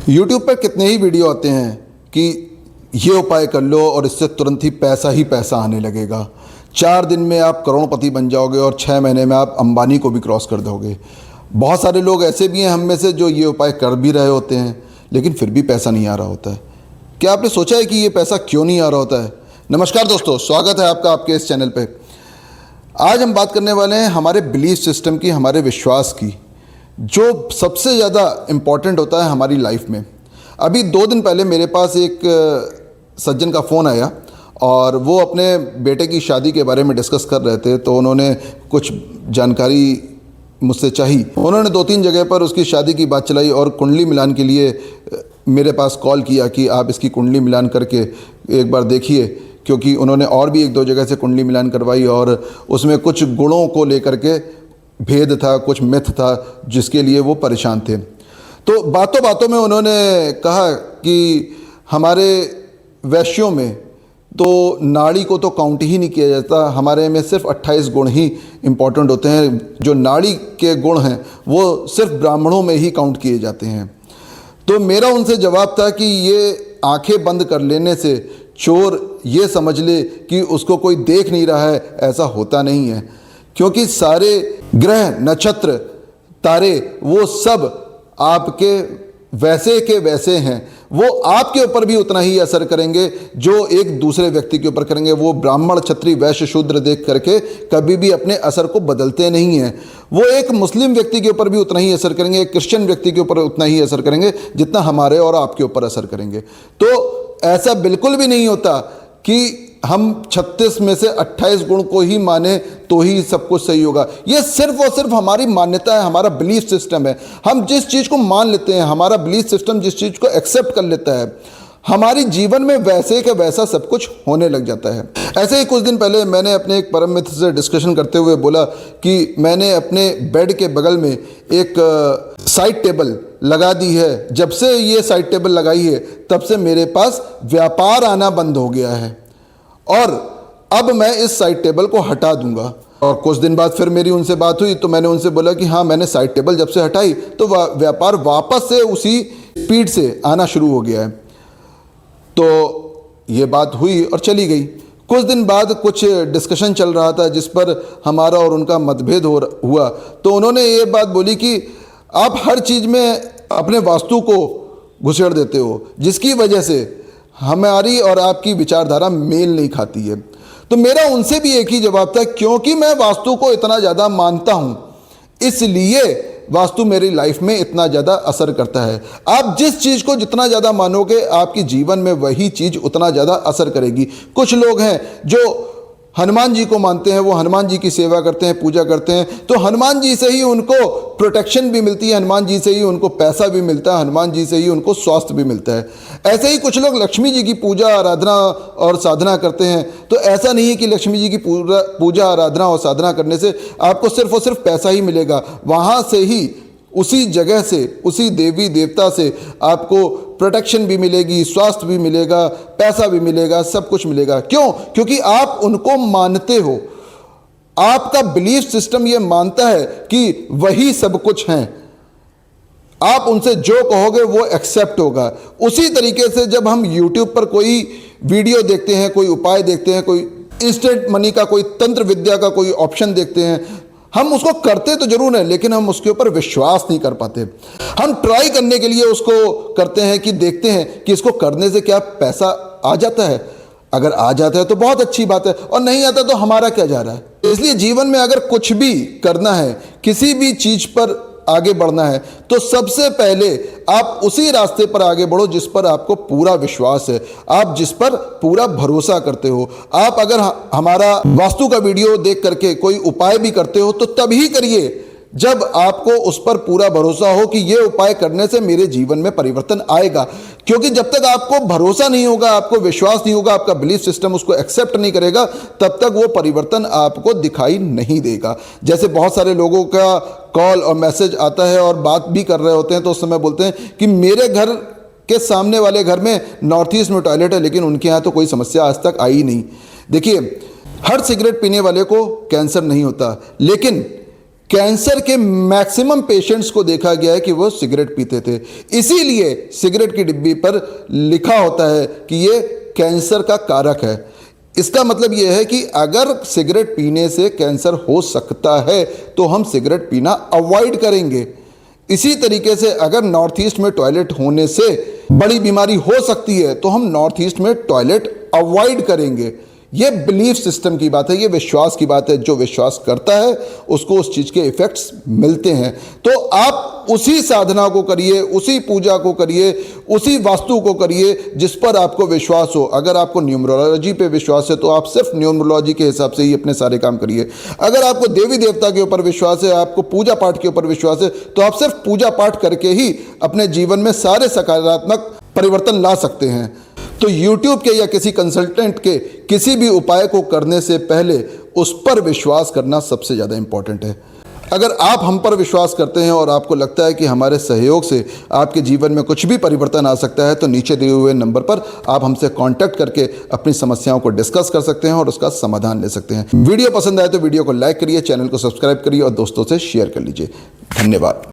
YouTube पर कितने ही video आते हैं कि ये उपाय कर लो और इससे तुरंत ही पैसा आने लगेगा। 4 दिन में आप करोड़पति बन जाओगे और 6 महीने में आप अंबानी को भी क्रॉस कर दोगे। बहुत सारे लोग ऐसे भी हैं हम में से जो ये उपाय कर भी रहे होते हैं लेकिन फिर भी पैसा नहीं आ रहा होता है। क्या आपने सोचा है कि ये पैसा क्यों नहीं आ रहा होता है? नमस्कार दोस्तों, स्वागत है आपका आपके इस चैनल पे। आज हम बात करने वाले हैं हमारे बिलीफ सिस्टम की, हमारे विश्वास की, जो सबसे ज़्यादा इम्पॉर्टेंट होता है हमारी लाइफ में। अभी 2 दिन पहले मेरे पास एक सज्जन का फ़ोन आया और वो अपने बेटे की शादी के बारे में डिस्कस कर रहे थे। तो उन्होंने कुछ जानकारी मुझसे चाही। उन्होंने 2-3 जगह पर उसकी शादी की बात चलाई और कुंडली मिलान के लिए मेरे पास कॉल किया कि आप इसकी कुंडली मिलान करके एक बार देखिए, क्योंकि उन्होंने और भी 1-2 जगह से कुंडली मिलान करवाई और उसमें कुछ गुणों को लेकर के भेद था, कुछ मिथ था जिसके लिए वो परेशान थे। तो बातों बातों में उन्होंने कहा कि हमारे वैश्यों में तो नाड़ी को तो काउंट ही नहीं किया जाता, हमारे में सिर्फ 28 गुण ही इम्पॉर्टेंट होते हैं। जो नाड़ी के गुण हैं वो सिर्फ ब्राह्मणों में ही काउंट किए जाते हैं। तो मेरा उनसे जवाब था कि ये आंखें बंद कर लेने से चोर ये समझ ले कि उसको कोई देख नहीं रहा है, ऐसा होता नहीं है। क्योंकि सारे ग्रह, नक्षत्र, तारे वो सब आपके वैसे के वैसे हैं। वो आपके ऊपर भी उतना ही असर करेंगे जो एक दूसरे व्यक्ति के ऊपर करेंगे। वो ब्राह्मण, क्षत्रिय, वैश्य, शूद्र देख करके कभी भी अपने असर को बदलते नहीं हैं। वो एक मुस्लिम व्यक्ति के ऊपर भी उतना ही असर करेंगे, एक क्रिश्चियन व्यक्ति के ऊपर उतना ही असर करेंगे जितना हमारे और आपके ऊपर असर करेंगे। तो ऐसा बिल्कुल भी नहीं होता कि हम 36 में से 28 गुण को ही माने तो ही सब कुछ सही होगा। ये सिर्फ और सिर्फ हमारी मान्यता है, हमारा बिलीफ सिस्टम है। हम जिस चीज़ को मान लेते हैं, हमारा बिलीफ सिस्टम जिस चीज़ को एक्सेप्ट कर लेता है, हमारी जीवन में वैसे के वैसा सब कुछ होने लग जाता है। ऐसे ही कुछ दिन पहले मैंने अपने एक परम मित्र से डिस्कशन करते हुए बोला कि मैंने अपने बेड के बगल में एक साइड टेबल लगा दी है। जब से ये साइड टेबल लगाई है तब से मेरे पास व्यापार आना बंद हो गया है और अब मैं इस साइड टेबल को हटा दूंगा। और कुछ दिन बाद फिर मेरी उनसे बात हुई तो मैंने उनसे बोला कि हाँ, मैंने साइड टेबल जब से हटाई तो व्यापार वापस से उसी स्पीड से आना शुरू हो गया है। तो ये बात हुई और चली गई। कुछ दिन बाद कुछ डिस्कशन चल रहा था जिस पर हमारा और उनका मतभेद हुआ। तो उन्होंने ये बात बोली कि आप हर चीज़ में अपने वास्तु को घुसेड़ देते हो, जिसकी वजह से हमारी और आपकी विचारधारा मेल नहीं खाती है। तो मेरा उनसे भी एक ही जवाब था, क्योंकि मैं वास्तु को इतना ज़्यादा मानता हूँ इसलिए वास्तु मेरी लाइफ में इतना ज़्यादा असर करता है। आप जिस चीज़ को जितना ज़्यादा मानोगे आपकी जीवन में वही चीज़ उतना ज़्यादा असर करेगी। कुछ लोग हैं जो हनुमान जी को मानते हैं, वो हनुमान जी की सेवा करते हैं, पूजा करते हैं, तो हनुमान जी से ही उनको प्रोटेक्शन भी मिलती है, हनुमान जी से ही उनको पैसा भी मिलता है, हनुमान जी से ही उनको स्वास्थ्य भी मिलता है। ऐसे ही कुछ लोग लक्ष्मी जी की पूजा आराधना और साधना करते हैं। तो ऐसा नहीं है कि लक्ष्मी जी की पूजा आराधना और साधना करने से आपको सिर्फ और सिर्फ पैसा ही मिलेगा। वहाँ से ही, उसी जगह से, उसी देवी देवता से आपको प्रोटेक्शन भी मिलेगी, स्वास्थ्य भी मिलेगा, पैसा भी मिलेगा, सब कुछ मिलेगा। क्यों? क्योंकि आप उनको मानते हो। आपका बिलीफ सिस्टम ये मानता है कि वही सब कुछ हैं। आप उनसे जो कहोगे वो एक्सेप्ट होगा। उसी तरीके से जब हम YouTube पर कोई वीडियो देखते हैं, कोई उपाय देखते हैं, कोई इंस्टेंट मनी का, कोई तंत्र विद्या का कोई ऑप्शन देखते हैं, हम उसको करते तो जरूर हैं लेकिन हम उसके ऊपर विश्वास नहीं कर पाते। हम ट्राई करने के लिए उसको करते हैं कि देखते हैं कि इसको करने से क्या पैसा आ जाता है। अगर आ जाता है तो बहुत अच्छी बात है, और नहीं आता तो हमारा क्या जा रहा है। इसलिए जीवन में अगर कुछ भी करना है, किसी भी चीज़ पर आगे बढ़ना है, तो सबसे पहले आप उसी रास्ते पर आगे बढ़ो जिस पर आपको पूरा विश्वास है, आप जिस पर पूरा भरोसा करते हो। आप अगर हमारा वास्तु का वीडियो देख करके कोई उपाय भी करते हो तो तभी करिए जब आपको उस पर पूरा भरोसा हो कि ये उपाय करने से मेरे जीवन में परिवर्तन आएगा। क्योंकि जब तक आपको भरोसा नहीं होगा, आपको विश्वास नहीं होगा, आपका बिलीफ सिस्टम उसको एक्सेप्ट नहीं करेगा, तब तक वो परिवर्तन आपको दिखाई नहीं देगा। जैसे बहुत सारे लोगों का कॉल और मैसेज आता है और बात भी कर रहे होते हैं तो उस समय बोलते हैं कि मेरे घर के सामने वाले घर में नॉर्थ ईस्ट में टॉयलेट है लेकिन उनके यहाँ तो कोई समस्या आज तक आई नहीं। देखिए, हर सिगरेट पीने वाले को कैंसर नहीं होता, लेकिन कैंसर के मैक्सिमम पेशेंट्स को देखा गया है कि वो सिगरेट पीते थे, इसीलिए सिगरेट की डिब्बी पर लिखा होता है कि ये कैंसर का कारक है। इसका मतलब यह है कि अगर सिगरेट पीने से कैंसर हो सकता है तो हम सिगरेट पीना अवॉइड करेंगे। इसी तरीके से अगर नॉर्थ ईस्ट में टॉयलेट होने से बड़ी बीमारी हो सकती है तो हम नॉर्थ ईस्ट में टॉयलेट अवॉइड करेंगे। ये बिलीफ सिस्टम की बात है, ये विश्वास की बात है। जो विश्वास करता है उसको उस चीज़ के इफेक्ट्स मिलते हैं। तो आप उसी साधना को करिए, उसी पूजा को करिए, उसी वास्तु को करिए जिस पर आपको विश्वास हो। अगर आपको न्यूमरोलॉजी पे विश्वास है तो आप सिर्फ न्यूमरोलॉजी के हिसाब से ही अपने सारे काम करिए। अगर आपको देवी देवता के ऊपर विश्वास है, आपको पूजा पाठ के ऊपर विश्वास है, तो आप सिर्फ पूजा पाठ करके ही अपने जीवन में सारे सकारात्मक परिवर्तन ला सकते हैं। तो YouTube के या किसी कंसल्टेंट के किसी भी उपाय को करने से पहले उस पर विश्वास करना सबसे ज़्यादा इंपॉर्टेंट है। अगर आप हम पर विश्वास करते हैं और आपको लगता है कि हमारे सहयोग से आपके जीवन में कुछ भी परिवर्तन आ सकता है तो नीचे दिए हुए नंबर पर आप हमसे कांटेक्ट करके अपनी समस्याओं को डिस्कस कर सकते हैं और उसका समाधान ले सकते हैं। वीडियो पसंद आए तो वीडियो को लाइक करिए, चैनल को सब्सक्राइब करिए और दोस्तों से शेयर कर लीजिए। धन्यवाद।